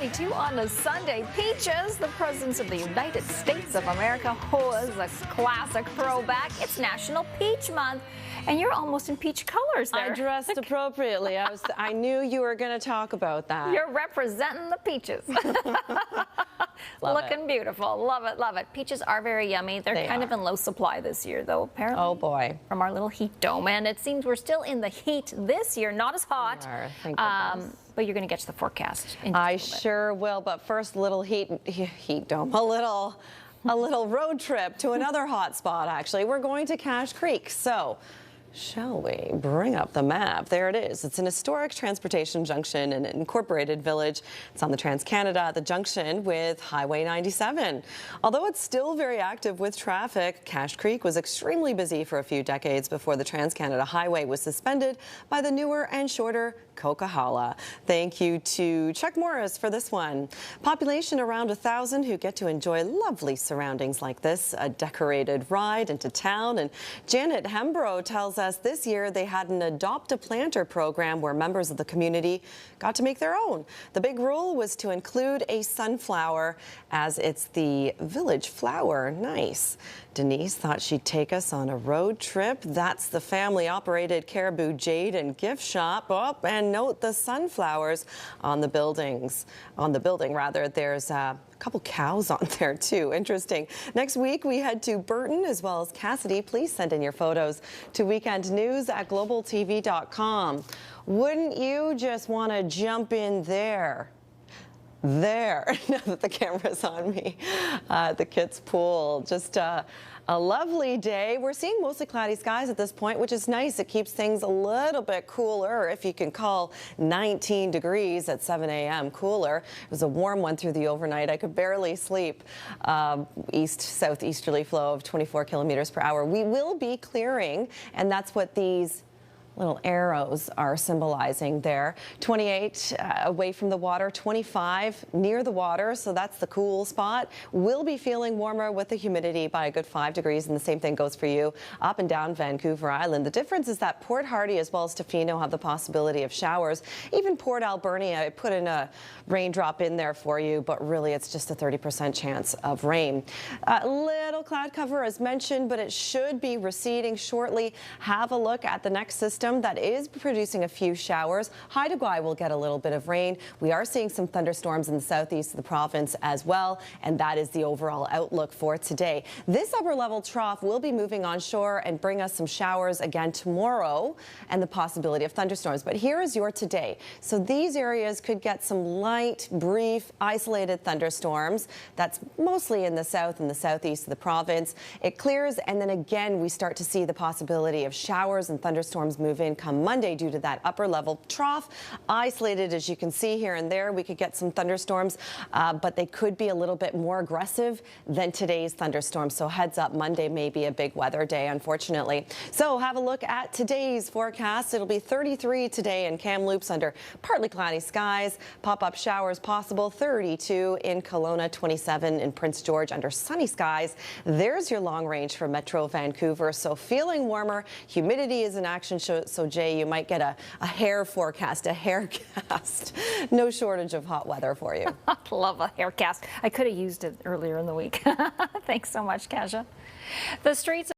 22 on a Sunday. Peaches, the presidents of the United States of America. Oh, is a classic throwback. It's National Peach Month, and you're almost in peach colors there. I dressed appropriately. I knew you were going to talk about that. You're representing the peaches. Looking beautiful. Love it, love it. Peaches are very yummy. They're kind of in low supply this year, though, apparently. Oh, boy. From our little heat dome. And it seems we're still in the heat this year. Not as hot. Thank goodness. But you're going to get to the forecast. I sure will. But first, a little heat dome. A little road trip to another hot spot, actually. We're going to Cache Creek. So, shall we bring up the map? There it is. It's an historic transportation junction in an incorporated village. It's on the Trans-Canada at the junction with Highway 97. Although it's still very active with traffic, Cache Creek was extremely busy for a few decades before the Trans-Canada Highway was suspended by the newer and shorter Coquihalla. Thank you to Chuck Morris for this one. Population around 1,000 who get to enjoy lovely surroundings like this, a decorated ride into town. And Janet Hembrow tells us this year they had an Adopt a Planter program where members of the community got to make their own. The big rule was to include a sunflower as it's the village flower. Nice. Denise thought she'd take us on a road trip. That's the family-operated Caribou Jade and Gift Shop. Oh, and note the sunflowers on the buildings. On the building, rather. There's a couple cows on there, too. Interesting. Next week, we head to Burton as well as Cassidy. Please send in your photos to weekendnews@globaltv.com. Wouldn't you just want to jump in there? Now that the camera's on me, the kids' pool. Just a lovely day. We're seeing mostly cloudy skies at this point, which is nice. It keeps things a little bit cooler, if you can call 19 degrees at 7 a.m. cooler. It was a warm one through the overnight. I could barely sleep. East-southeasterly flow of 24 kilometers per hour. We will be clearing, and that's what these little arrows are symbolizing there. 28 away from the water, 25 near the water, so that's the cool spot. We'll be feeling warmer with the humidity by a good 5 degrees, and the same thing goes for you up and down Vancouver Island. The difference is that Port Hardy as well as Tofino have the possibility of showers. Even Port Alberni, I put in a raindrop in there for you, but really it's just a 30% chance of rain. Little cloud cover as mentioned, but it should be receding shortly. Have a look at the next system that is producing a few showers. Haida Gwaii will get a little bit of rain. We are seeing some thunderstorms in the southeast of the province as well, and that is the overall outlook for today. This upper level trough will be moving onshore and bring us some showers again tomorrow and the possibility of thunderstorms. But here is your today. So these areas could get some light, brief, isolated thunderstorms. That's mostly in the south and the southeast of the province. It clears, and then again we start to see the possibility of showers and thunderstorms move in come Monday due to that upper level trough. Isolated, as you can see here and there, we could get some thunderstorms, but they could be a little bit more aggressive than today's thunderstorms. So heads up, Monday may be a big weather day, unfortunately. So have a look at today's forecast. It'll be 33 today in Kamloops under partly cloudy skies. Pop-up showers possible. 32 in Kelowna, 27 in Prince George under sunny skies. There's your long range for Metro Vancouver. So feeling warmer. Humidity is in action. So Jay, you might get a hair forecast, a haircast. No shortage of hot weather for you. Love a haircast. I could have used it earlier in the week. Thanks so much, Kasia. The streets